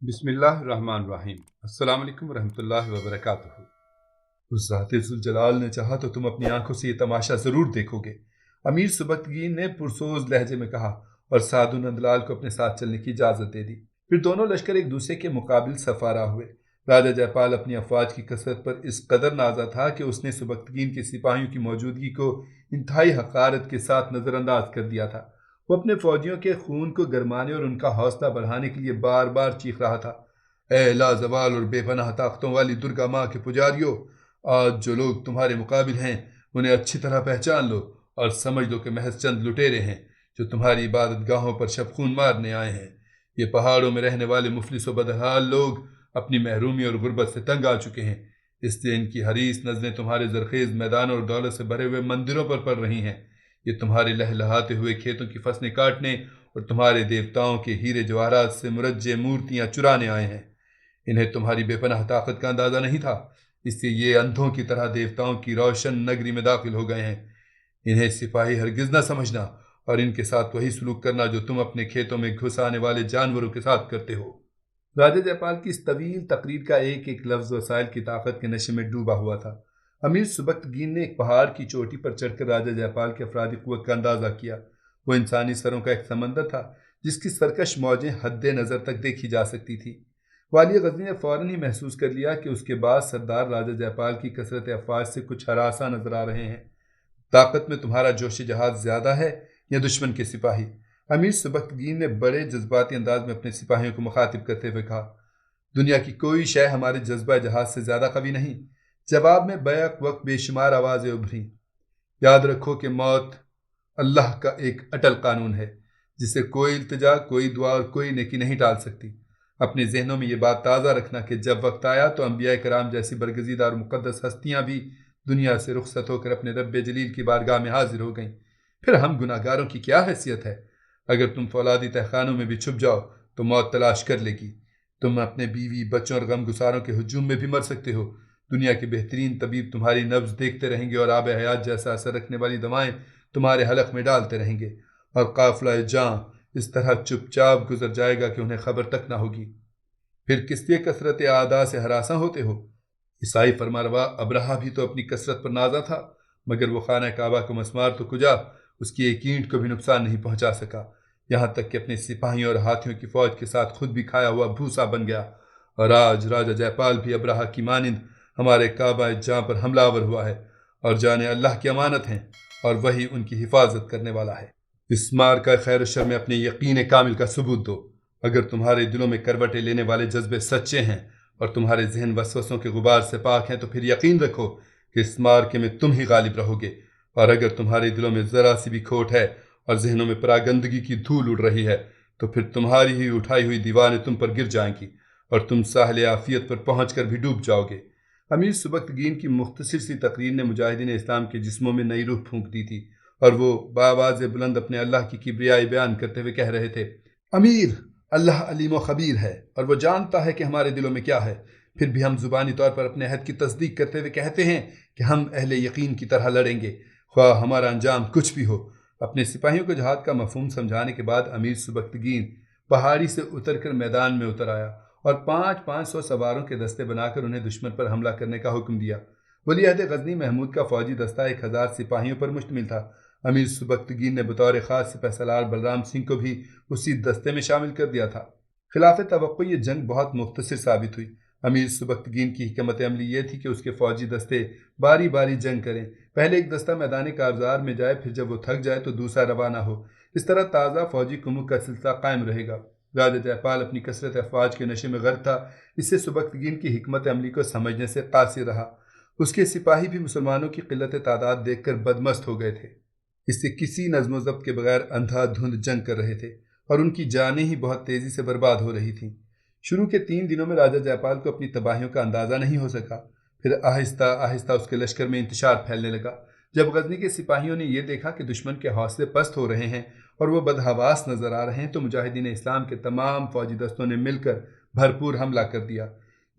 بسم اللہ الرحمن الرحیم۔ السلام علیکم ورحمۃ اللہ وبرکاتہ۔ اس ذات ذوالجلال نے چاہا تو تم اپنی آنکھوں سے یہ تماشا ضرور دیکھو گے، امیر سبکتگین نے پرسوز لہجے میں کہا، اور سعد نندلال کو اپنے ساتھ چلنے کی اجازت دے دی۔ پھر دونوں لشکر ایک دوسرے کے مقابل سفارہ ہوئے۔ راجہ جے پال اپنی افواج کی کثرت پر اس قدر نازا تھا کہ اس نے سبکتگین کے سپاہیوں کی موجودگی کو انتہائی حقارت کے ساتھ نظر انداز کر دیا تھا۔ وہ اپنے فوجیوں کے خون کو گرمانے اور ان کا حوصلہ بڑھانے کے لیے بار بار چیخ رہا تھا، اے لازوال اور بے پناہ طاقتوں والی درگا ماں کے پجاریوں، آج جو لوگ تمہارے مقابل ہیں انہیں اچھی طرح پہچان لو اور سمجھ لو کہ محض چند لٹیرے ہیں جو تمہاری عبادت گاہوں پر شب خون مارنے آئے ہیں۔ یہ پہاڑوں میں رہنے والے مفلس و بدحال لوگ اپنی محرومی اور غربت سے تنگ آ چکے ہیں، اس لیے ان کی حریص نظریں تمہارے زرخیز میدانوں اور دولت سے بھرے ہوئے مندروں پر پڑ رہی ہیں۔ یہ تمہارے لہلہاتے ہوئے کھیتوں کی فصلیں کاٹنے اور تمہارے دیوتاؤں کے ہیرے جواہرات سے مرجع مورتیاں چرانے آئے ہیں۔ انہیں تمہاری بے پناہ طاقت کا اندازہ نہیں تھا، اس لیے یہ اندھوں کی طرح دیوتاؤں کی روشن نگری میں داخل ہو گئے ہیں۔ انہیں سپاہی ہرگز نہ سمجھنا اور ان کے ساتھ وہی سلوک کرنا جو تم اپنے کھیتوں میں گھس آنے والے جانوروں کے ساتھ کرتے ہو۔ راجہ جے پال کی اس طویل تقریر کا ایک ایک لفظ وسائل کی طاقت کے نشے میں ڈوبا ہوا تھا۔ امیر سبکتگین نے ایک پہاڑ کی چوٹی پر چڑھ کر راجہ جے پال کے افرادی قوت کا اندازہ کیا۔ وہ انسانی سروں کا ایک سمندر تھا جس کی سرکش موجیں حد نظر تک دیکھی جا سکتی تھی۔ والی غزنی نے فوراً ہی محسوس کر لیا کہ اس کے بعد سردار راجہ جے پال کی کثرت افواج سے کچھ ہراساں نظر آ رہے ہیں۔ طاقت میں تمہارا جوش جہاد زیادہ ہے یا دشمن کے سپاہی؟ امیر سبکتگین نے بڑے جذباتی انداز میں اپنے سپاہیوں کو مخاطب کرتے ہوئے کہا، دنیا کی کوئی شے ہمارے جذبہ جہاد سے زیادہ قوی نہیں۔ جواب میں بیک وقت بے شمار آوازیں ابھریں۔ یاد رکھو کہ موت اللہ کا ایک اٹل قانون ہے جسے کوئی التجا، کوئی دعا اور کوئی نیکی نہیں ٹال سکتی۔ اپنے ذہنوں میں یہ بات تازہ رکھنا کہ جب وقت آیا تو انبیاء کرام جیسی برگزیدہ اور مقدس ہستیاں بھی دنیا سے رخصت ہو کر اپنے رب جلیل کی بارگاہ میں حاضر ہو گئیں۔ پھر ہم گناہ گاروں کی کیا حیثیت ہے؟ اگر تم فولادی تہخانوں میں بھی چھپ جاؤ تو موت تلاش کر لے گی۔ تم اپنے بیوی بچوں اور غم گساروں کے ہجوم میں بھی مر سکتے ہو۔ دنیا کے بہترین طبیب تمہاری نبض دیکھتے رہیں گے اور آب حیات جیسا اثر رکھنے والی دوائیں تمہارے حلق میں ڈالتے رہیں گے، اور قافلہ جاں اس طرح چپ چاپ گزر جائے گا کہ انہیں خبر تک نہ ہوگی۔ پھر کس لیے کثرت اعداء سے ہراساں ہوتے ہو؟ عیسائی فرمانروا ابرہہ بھی تو اپنی کثرت پر نازا تھا، مگر وہ خانہ کعبہ کو مسمار تو کجا، اس کی ایک اینٹ کو بھی نقصان نہیں پہنچا سکا، یہاں تک کہ اپنے سپاہیوں اور ہاتھیوں کی فوج کے ساتھ خود بھی کھایا ہوا بھوسا بن گیا۔ اور آج راجہ جے پال بھی ابرہہ کی مانند ہمارے کعبہ جاں پر حملہ آور ہوا ہے، اور جانے اللہ کی امانت ہیں اور وہی ان کی حفاظت کرنے والا ہے۔ اس مار کا خیر و شر میں اپنے یقین کامل کا ثبوت دو۔ اگر تمہارے دلوں میں کروٹیں لینے والے جذبے سچے ہیں اور تمہارے ذہن وسوسوں کے غبار سے پاک ہیں تو پھر یقین رکھو کہ اس معرکے میں تم ہی غالب رہو گے، اور اگر تمہارے دلوں میں ذرا سی بھی کھوٹ ہے اور ذہنوں میں پراگندگی کی دھول اڑ رہی ہے تو پھر تمہاری ہی اٹھائی ہوئی دیواریں تم پر گر جائیں گی اور تم ساحل عافیت پر پہنچ کر بھی ڈوب جاؤ گے۔ امیر سبکتگین کی مختصر سی تقریر نے مجاہدین اسلام کے جسموں میں نئی روح پھونک دی تھی، اور وہ بآواز بلند اپنے اللہ کی کبریائی بیان کرتے ہوئے کہہ رہے تھے، امیر، اللہ علیم و خبیر ہے اور وہ جانتا ہے کہ ہمارے دلوں میں کیا ہے۔ پھر بھی ہم زبانی طور پر اپنے عہد کی تصدیق کرتے ہوئے کہتے ہیں کہ ہم اہل یقین کی طرح لڑیں گے، خواہ ہمارا انجام کچھ بھی ہو۔ اپنے سپاہیوں کو جہاد کا مفہوم سمجھانے کے بعد امیر سبکتگین پہاڑی سے اتر کر میدان میں اتر آیا اور 500 سواروں کے دستے بنا کر انہیں دشمن پر حملہ کرنے کا حکم دیا۔ ولی عہد غزنی محمود کا فوجی دستہ 1000 سپاہیوں پر مشتمل تھا۔ امیر سبکتگین نے بطور خاص سپہ سالار بلرام سنگھ کو بھی اسی دستے میں شامل کر دیا تھا۔ خلاف توقع یہ جنگ بہت مختصر ثابت ہوئی۔ امیر سبکتگین کی حکمت عملی یہ تھی کہ اس کے فوجی دستے باری باری جنگ کریں، پہلے ایک دستہ میدان کارزار میں جائے، پھر جب وہ تھک جائے تو دوسرا روانہ ہو۔ اس طرح تازہ فوجی کمک کا سلسلہ قائم رہے گا۔ راجہ جے پال اپنی کثرت افواج کے نشے میں غرق تھا، اس سے سبکتگین کی حکمت عملی کو سمجھنے سے قاصر رہا۔ اس کے سپاہی بھی مسلمانوں کی قلت تعداد دیکھ کر بدمست ہو گئے تھے، اس سے کسی نظم و ضبط کے بغیر اندھا دھند جنگ کر رہے تھے اور ان کی جانیں ہی بہت تیزی سے برباد ہو رہی تھیں۔ شروع کے 3 دنوں میں راجہ جے پال کو اپنی تباہیوں کا اندازہ نہیں ہو سکا، پھر آہستہ آہستہ اس کے لشکر میں انتشار پھیلنے لگا۔ جب غزنی کے سپاہیوں نے یہ دیکھا کہ دشمن کے حوصلے پست ہو رہے ہیں اور وہ بدحواس نظر آ رہے ہیں تو مجاہدین اسلام کے تمام فوجی دستوں نے مل کر بھرپور حملہ کر دیا۔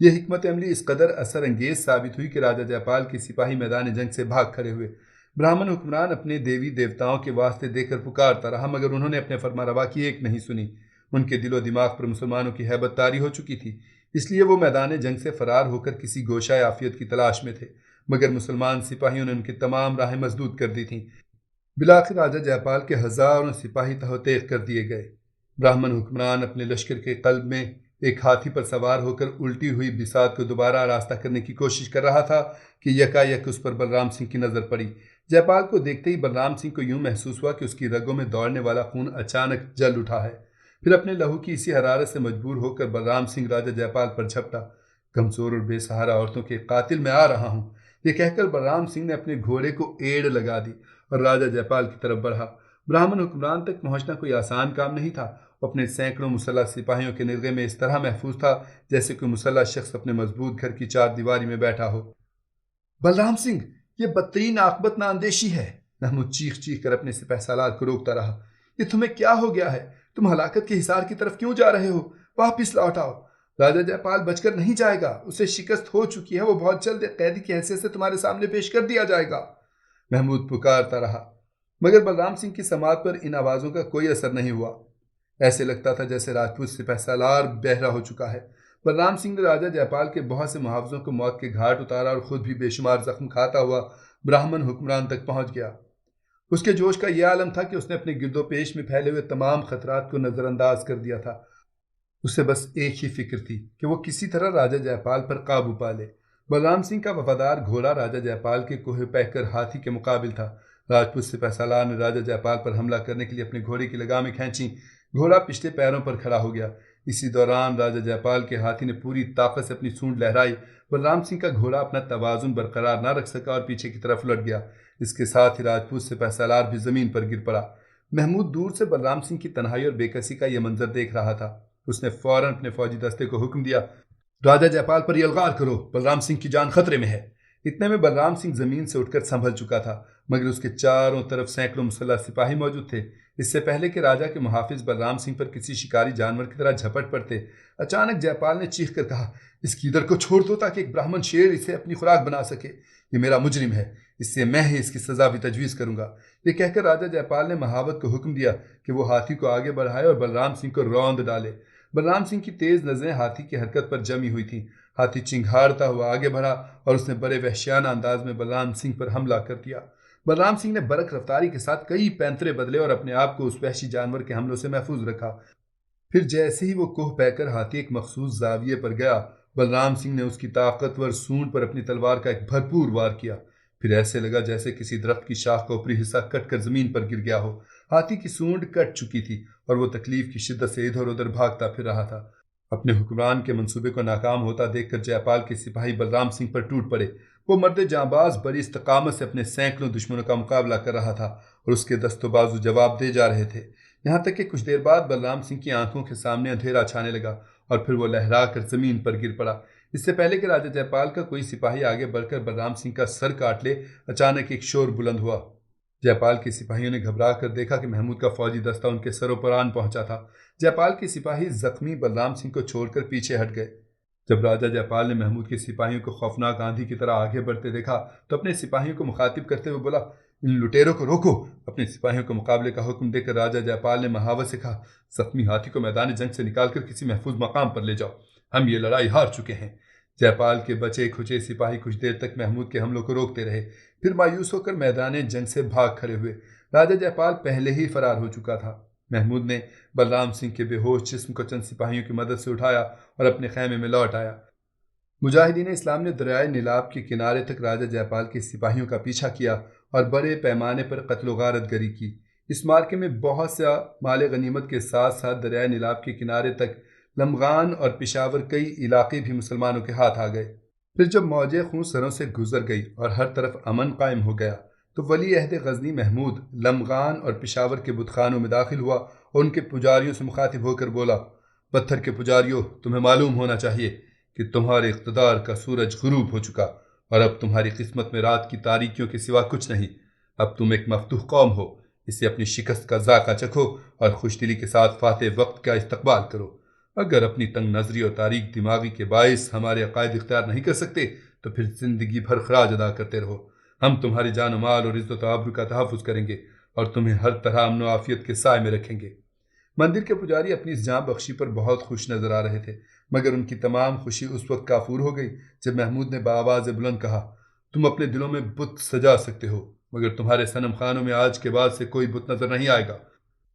یہ حکمت عملی اس قدر اثر انگیز ثابت ہوئی کہ راجہ جے پال کے سپاہی میدان جنگ سے بھاگ کھڑے ہوئے۔ براہمن حکمران اپنے دیوی دیوتاؤں کے واسطے دے کر پکارتا رہا، مگر انہوں نے اپنے فرمانروا کی ایک نہیں سنی۔ ان کے دل و دماغ پر مسلمانوں کی ہیبت طاری ہو چکی تھی، اس لیے وہ میدان جنگ سے فرار ہو کر کسی گوشہ عافیت کی تلاش میں تھے، مگر مسلمان سپاہیوں نے ان کی تمام راہیں مسدود کر دی تھیں۔ بالآخر راجہ جے پال کے ہزاروں سپاہی تہہ کر دیے گئے۔ براہمن حکمران اپنے لشکر کے قلب میں ایک ہاتھی پر سوار ہو کر الٹی ہوئی بساط کو دوبارہ راستہ کرنے کی کوشش کر رہا تھا کہ یکایک اس پر بلرام سنگھ کی نظر پڑی۔ جے پال کو دیکھتے ہی بلرام سنگھ کو یوں محسوس ہوا کہ اس کی رگوں میں دوڑنے والا خون اچانک جل اٹھا ہے۔ پھر اپنے لہو کی اسی حرارت سے مجبور ہو کر بلرام سنگھ راجہ جے پال پر جھپٹا۔ کمزور اور بے سہارا عورتوں کے قاتل میں آ رہا ہوں، یہ کہہ کر بلرام سنگھ نے اپنے گھوڑے کو ایڑ لگا دی اور راجہ جے پال کی طرف بڑھا۔ براہمن حکمران تک پہنچنا کوئی آسان کام نہیں تھا۔ وہ اپنے سینکڑوں مسلح سپاہیوں کے نرغے میں اس طرح محفوظ تھا جیسے کوئی مسلح شخص اپنے مضبوط گھر کی چار دیواری میں بیٹھا ہو۔ بلرام سنگھ، یہ بدترین عاقبت نااندیشی ہے، محمود چیخ چیخ کر اپنے سپہ سالار کو روکتا رہا۔ یہ تمہیں کیا ہو گیا ہے؟ تم ہلاکت کے حصار کی طرف کیوں جا رہے ہو؟ واپس لوٹ آؤ۔ راجہ جے پال بچ کر نہیں جائے گا، اسے شکست ہو چکی ہے، وہ بہت جلد ایک قیدی کی حیثیت سے تمہارے سامنے پیش کر دیا جائے گا۔ محمود پکارتا رہا، مگر بلرام سنگھ کی سماعت پر ان آوازوں کا کوئی اثر نہیں ہوا۔ ایسے لگتا تھا جیسے راجپوت سپہ سالار بہرا ہو چکا ہے۔ بلرام سنگھ نے راجہ جے پال کے بہت سے محافظوں کو موت کے گھاٹ اتارا اور خود بھی بے شمار زخم کھاتا ہوا براہمن حکمران تک پہنچ گیا۔ اس کے جوش کا یہ عالم تھا کہ اس نے اپنے گرد و پیش میں پھیلے ہوئے تمام خطرات کو نظر انداز کر دیا تھا۔ اسے بس ایک ہی فکر تھی کہ وہ کسی طرح راجہ جے پال پر قابو پا لے۔ بلرام سنگھ کا وفادار گھوڑا راجہ جے پال کے کوہ پیکر ہاتھی کے مقابل تھا۔ راجپوت سپہ سالار نے راجہ جے پال پر حملہ کرنے کے لیے اپنے گھوڑے کی لگامیں کھینچیں۔ گھوڑا پچھلے پیروں پر کھڑا ہو گیا۔ اسی دوران راجہ جے پال کے ہاتھی نے پوری طاقت سے اپنی سونڈ لہرائی۔ بلرام سنگھ کا گھوڑا اپنا توازن برقرار نہ رکھ سکا اور پیچھے کی طرف لٹ گیا۔ اس کے ساتھ ہی راجپوت سپہ سالار بھی زمین پر گر پڑا۔ محمود دور سے بلرام سنگھ کی تنہائی اور بے کسی کا یہ منظر دیکھ رہا تھا۔ اس نے فوراً اپنے فوجی دستے کو حکم دیا، راجہ جے پال پر یلغار کرو، بلرام سنگھ کی جان خطرے میں ہے۔ اتنے میں بلرام سنگھ زمین سے اٹھ کر سنبھل چکا تھا، مگر اس کے چاروں طرف سینکڑوں مسلح سپاہی موجود تھے۔ اس سے پہلے کہ راجہ کے محافظ بلرام سنگھ پر کسی شکاری جانور کی طرح جھپٹ پڑتے، اچانک جے پال نے چیخ کر کہا، اس کیدر کو چھوڑ دو تاکہ ایک براہمن شیر اسے اپنی خوراک بنا سکے۔ یہ میرا مجرم ہے، اس سے میں ہی اس کی سزا بھی تجویز کروں گا۔ یہ کہہ کر راجہ جے پال نے مہاوت کو حکم دیا کہ وہ ہاتھی کو آگے بڑھائے اور بلرام سنگھ کو روند ڈالے۔ بلرام سنگھ کی تیز نظریں ہاتھی کی حرکت پر جمی ہوئی تھیں۔ ہاتھی چنگھاڑتا ہوا آگے بڑھا اور اس نے بڑے وحشیانہ انداز میں بلرام سنگھ پر حملہ کر دیا۔ بلرام سنگھ نے برق رفتاری کے ساتھ کئی پینترے بدلے اور اپنے آپ کو اس وحشی جانور کے حملوں سے محفوظ رکھا۔ پھر جیسے ہی وہ کوہ پیکر ہاتھی ایک مخصوص زاویے پر گیا، بلرام سنگھ نے اس کی طاقتور سونڈ پر اپنی تلوار کا ایک بھرپور وار کیا۔ پھر ایسے لگا جیسے کسی درخت کی شاخ کا اوپری حصہ کٹ کر زمین پر گر گیا ہو۔ ہاتھی کی سونڈ کٹ چکی تھی اور وہ تکلیف کی شدت سے ادھر ادھر بھاگتا پھر رہا تھا۔ اپنے حکمران کے منصوبے کو ناکام ہوتا دیکھ کر جے پال کے سپاہی بلرام سنگھ پر ٹوٹ پڑے۔ وہ مرد جانباز بڑی استقامت سے اپنے سینکڑوں دشمنوں کا مقابلہ کر رہا تھا اور اس کے دست و بازو جواب دے جا رہے تھے، یہاں تک کہ کچھ دیر بعد بلرام سنگھ کی آنکھوں کے سامنے اندھیرا چھانے لگا اور پھر وہ لہرا کر زمین پر گر پڑا۔ اس سے پہلے کہ راجہ جے پال کا کوئی سپاہی آگے بڑھ کر بلرام سنگھ کا سر کاٹ لے، اچانک ایک شور بلند ہوا۔ جے پال کے سپاہیوں نے گھبرا کر دیکھا کہ محمود کا فوجی دستہ ان کے سروں پر آن پہنچا تھا۔ جے پال کے سپاہی زخمی بلرام سنگھ کو چھوڑ کر پیچھے ہٹ گئے۔ جب راجہ جے پال نے محمود کے سپاہیوں کو خوفناک آندھی کی طرح آگے بڑھتے دیکھا تو اپنے سپاہیوں کو مخاطب کرتے ہوئے بولا، ان لٹیروں کو روکو۔ اپنے سپاہیوں کو مقابلے کا حکم دے کر راجہ جے پال نے مہاوت سے کہا، زخمی ہاتھی کو میدان جنگ سے نکال کر کسی محفوظ مقام پر لے جاؤ، ہم یہ لڑائی ہار چکے ہیں۔ جے پال کے بچے کھچے سپاہی کچھ دیر تک محمود کے حملوں کو روکتے رہے، پھر مایوس ہو کر میدان جنگ سے بھاگ کھڑے ہوئے۔ راجہ جے پال پہلے ہی فرار ہو چکا تھا۔ محمود نے بلرام سنگھ کے بے ہوش جسم کو چند سپاہیوں کی مدد سے اٹھایا اور اپنے خیمے میں لوٹ آیا۔ مجاہدین اسلام نے دریائے نیلاب کے کنارے تک راجہ جے پال کے سپاہیوں کا پیچھا کیا اور بڑے پیمانے پر قتل و غارت گری کی۔ اس مارکے میں بہت سا مال غنیمت کے ساتھ ساتھ دریائے نیلاب کے کنارے تک لمغان اور پشاور کئی علاقے بھی مسلمانوں کے ہاتھ آ گئے۔ پھر جب موج خون سروں سے گزر گئی اور ہر طرف امن قائم ہو گیا تو ولی عہد غزنی محمود لمغان اور پشاور کے بت خانوں میں داخل ہوا اور ان کے پجاریوں سے مخاطب ہو کر بولا، پتھر کے پجاریوں، تمہیں معلوم ہونا چاہیے کہ تمہارے اقتدار کا سورج غروب ہو چکا اور اب تمہاری قسمت میں رات کی تاریکیوں کے سوا کچھ نہیں۔ اب تم ایک مفتوح قوم ہو، اسے اپنی شکست کا ذائقہ چکھو اور خوش دلی کے ساتھ فاتح وقت کا استقبال کرو۔ اگر اپنی تنگ نظری اور تاریک دماغی کے باعث ہمارے عقائد اختیار نہیں کر سکتے تو پھر زندگی بھر خراج ادا کرتے رہو۔ ہم تمہاری جان و مال اور عزت و آبرو کا تحفظ کریں گے اور تمہیں ہر طرح امن و عافیت کے سائے میں رکھیں گے۔ مندر کے پجاری اپنی اس جاں بخشی پر بہت خوش نظر آ رہے تھے، مگر ان کی تمام خوشی اس وقت کافور ہو گئی جب محمود نے بآواز بلند کہا، تم اپنے دلوں میں بت سجا سکتے ہو، مگر تمہارے صنم خانوں میں آج کے بعد سے کوئی بت نظر نہیں آئے گا۔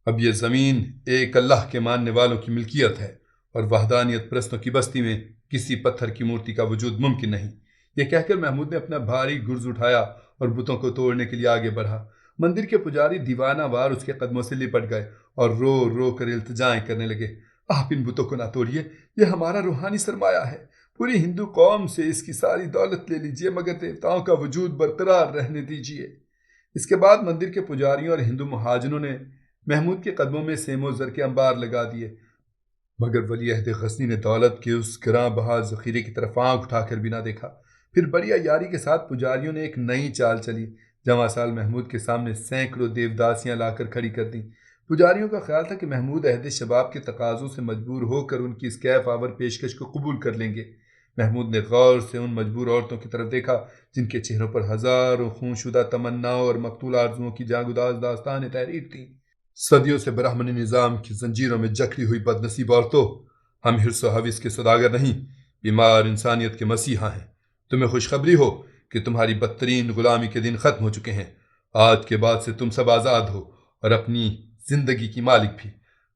اب یہ زمین ایک اللہ کے ماننے والوں کی ملکیت ہے اور وحدانیت پرستوں کی بستی میں کسی پتھر کی مورتی کا وجود ممکن نہیں۔ یہ کہہ کر محمود نے اپنا بھاری گرز اٹھایا اور بتوں کو توڑنے کے لیے آگے بڑھا۔ مندر کے پجاری دیوانہ وار اس کے قدموں سے لپٹ گئے اور رو رو کر التجائیں کرنے لگے، آپ ان بتوں کو نہ توڑیے، یہ ہمارا روحانی سرمایہ ہے، پوری ہندو قوم سے اس کی ساری دولت لے لیجیے مگر دیوتاؤں کا وجود برقرار رہنے دیجیے۔ اس کے بعد مندر کے پجاریوں اور ہندو مہاجنوں نے محمود کے قدموں میں سیم و زر کے انبار لگا دیے، مگر ولی عہد غزنی نے دولت کے اس گراں بہا ذخیرے کی طرف آنکھ اٹھا کر بھی نہ دیکھا۔ پھر بڑی عیاری کے ساتھ پجاریوں نے ایک نئی چال چلی، جواں سال محمود کے سامنے سینکڑوں دیوداسیاں لا کر کھڑی کر دیں۔ پجاریوں کا خیال تھا کہ محمود عہد شباب کے تقاضوں سے مجبور ہو کر ان کی اس کیف آور پیشکش کو قبول کر لیں گے۔ محمود نے غور سے ان مجبور عورتوں کی طرف دیکھا جن کے چہروں پر ہزاروں خون شدہ تمناؤں اور مقتول آرزوؤں کی جاگداز داستانیں تحریر تھیں۔ صدیوں سے برہمنی نظام کی زنجیروں میں جکڑی ہوئی بد نصیب عورتوں، ہم حرص و حوث کے سوداگر نہیں، بیمار انسانیت کے مسیحا ہیں۔ تمہیں خوشخبری ہو کہ تمہاری بدترین غلامی کے دن ختم ہو چکے ہیں۔ آج کے بعد سے تم سب آزاد ہو اور اپنی زندگی کی مالک بھی۔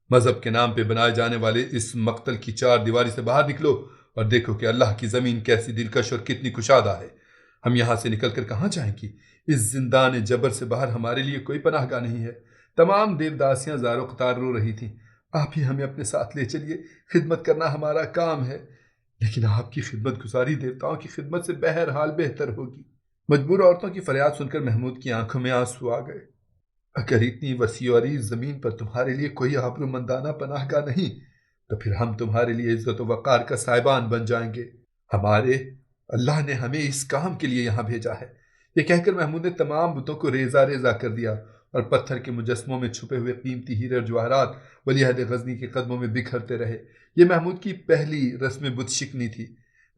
مذہب کے نام پہ بنائے جانے والے اس مقتل کی چار دیواری سے باہر نکلو اور دیکھو کہ اللہ کی زمین کیسی دلکش اور کتنی کشادہ ہے۔ ہم یہاں سے نکل کر کہاں جائیں گی؟ اس زندان جبر سے باہر ہمارے لیے کوئی پناہ گاہ نہیں ہے۔ تمام دیوداسیاں زار و قطار رو رہی تھیں، آپ ہی ہمیں اپنے ساتھ لے چلیے، خدمت کرنا ہمارا کام ہے، لیکن آپ کی خدمت گزاری دیوتاؤں کی خدمت سے بہرحال بہتر ہوگی۔ مجبور عورتوں کی فریاد سن کر محمود کی آنکھوں میں آنسو آ گئے۔ اگر اتنی وسیع و عریض زمین پر تمہارے لیے کوئی آبرومندانہ پناہ گاہ نہیں تو پھر ہم تمہارے لیے عزت و وقار کا سائبان بن جائیں گے۔ ہمارے اللہ نے ہمیں اس کام کے لیے یہاں بھیجا ہے۔ یہ کہہ کر محمود نے تمام بتوں کو ریزہ ریزہ کر دیا اور پتھر کے مجسموں میں چھپے ہوئے قیمتی ہیرے اور جواہرات ولی عہد غزنی کے قدموں میں بکھرتے رہے۔ یہ محمود کی پہلی رسم بت شکنی تھی۔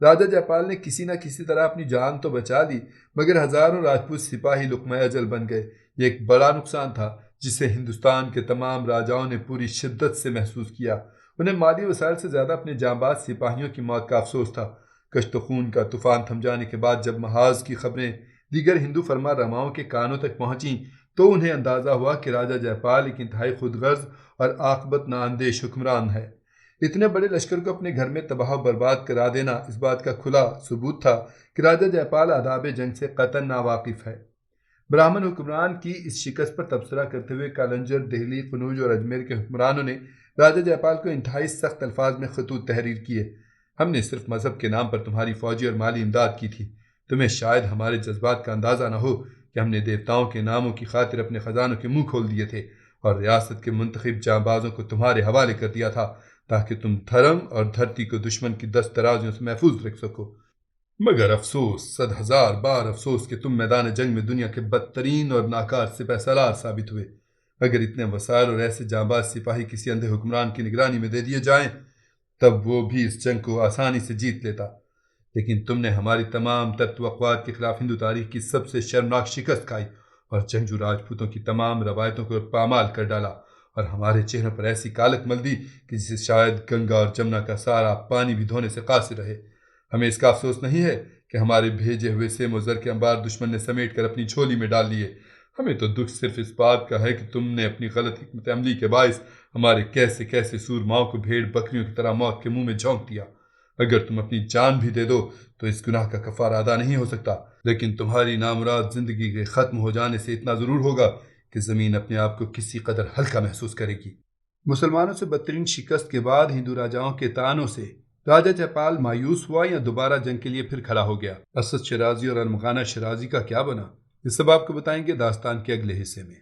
راجہ جے پال نے کسی نہ کسی طرح اپنی جان تو بچا لی، مگر ہزاروں راجپوت سپاہی لقمہ اجل بن گئے۔ یہ ایک بڑا نقصان تھا جسے ہندوستان کے تمام راجاؤں نے پوری شدت سے محسوس کیا۔ انہیں مالی وسائل سے زیادہ اپنے جانباز سپاہیوں کی موت کا افسوس تھا۔ کشت و خون کا طوفان تھم جانے کے بعد جب محاذ کی خبریں دیگر ہندو فرما رواؤں کے کانوں تک پہنچیں تو انہیں اندازہ ہوا کہ راجہ جے پال ایک انتہائی خود غرض اور عاقبت نااندیش حکمران ہے۔ اتنے بڑے لشکر کو اپنے گھر میں تباہ و برباد کرا دینا اس بات کا کھلا ثبوت تھا کہ راجہ جے پال آداب جنگ سے قطعاً ناواقف ہے۔ براہمن حکمران کی اس شکست پر تبصرہ کرتے ہوئے کالنجر، دہلی، قنوج اور اجمیر کے حکمرانوں نے راجہ جے پال کو انتہائی سخت الفاظ میں خطوط تحریر کیے۔ ہم نے صرف مذہب کے نام پر تمہاری فوجی اور مالی امداد کی تھی، تمہیں شاید ہمارے جذبات کا اندازہ نہ ہو کہ ہم نے دیوتاؤں کے ناموں کی خاطر اپنے خزانوں کے منہ کھول دیے تھے اور ریاست کے منتخب جانبازوں کو تمہارے حوالے کر دیا تھا تاکہ تم دھرم اور دھرتی کو دشمن کی دست درازیوں سے محفوظ رکھ سکو۔ مگر افسوس، 100,000 بار افسوس کہ تم میدان جنگ میں دنیا کے بدترین اور ناکار سپہ سالار ثابت ہوئے۔ اگر اتنے وسائل اور ایسے جانباز سپاہی کسی اندھے حکمران کی نگرانی میں دے دیے جائیں تب وہ بھی اس جنگ کو آسانی سے جیت لیتا، لیکن تم نے ہماری تمام تر توقعات کے خلاف ہندو تاریخ کی سب سے شرمناک شکست کھائی اور جنگجو راجپوتوں کی تمام روایتوں کو پامال کر ڈالا اور ہمارے چہروں پر ایسی کالک مل دی کہ جسے شاید گنگا اور جمنا کا سارا پانی بھی دھونے سے قاصر رہے۔ ہمیں اس کا افسوس نہیں ہے کہ ہمارے بھیجے ہوئے سیم و زر کے انبار دشمن نے سمیٹ کر اپنی جھولی میں ڈال لیے۔ ہمیں تو دکھ صرف اس بات کا ہے کہ تم نے اپنی غلط حکمت عملی کے باعث ہمارے کیسے کیسے سورماؤں کو بھیڑ بکریوں کی طرح موت کے منہ میں جھونک دیا۔ اگر تم اپنی جان بھی دے دو تو اس گناہ کا کفارہ ادا نہیں ہو سکتا، لیکن تمہاری نامراد زندگی کے ختم ہو جانے سے اتنا ضرور ہوگا کہ زمین اپنے آپ کو کسی قدر ہلکا محسوس کرے گی۔ مسلمانوں سے بدترین شکست کے بعد ہندو راجاؤں کے طعنوں سے راجہ جے پال مایوس ہوا یا دوبارہ جنگ کے لیے پھر کھڑا ہو گیا؟ اسد شیرازی اور ارمغانہ شیرازی کا کیا بنا؟ یہ سب آپ کو بتائیں گے داستان کے اگلے حصے میں۔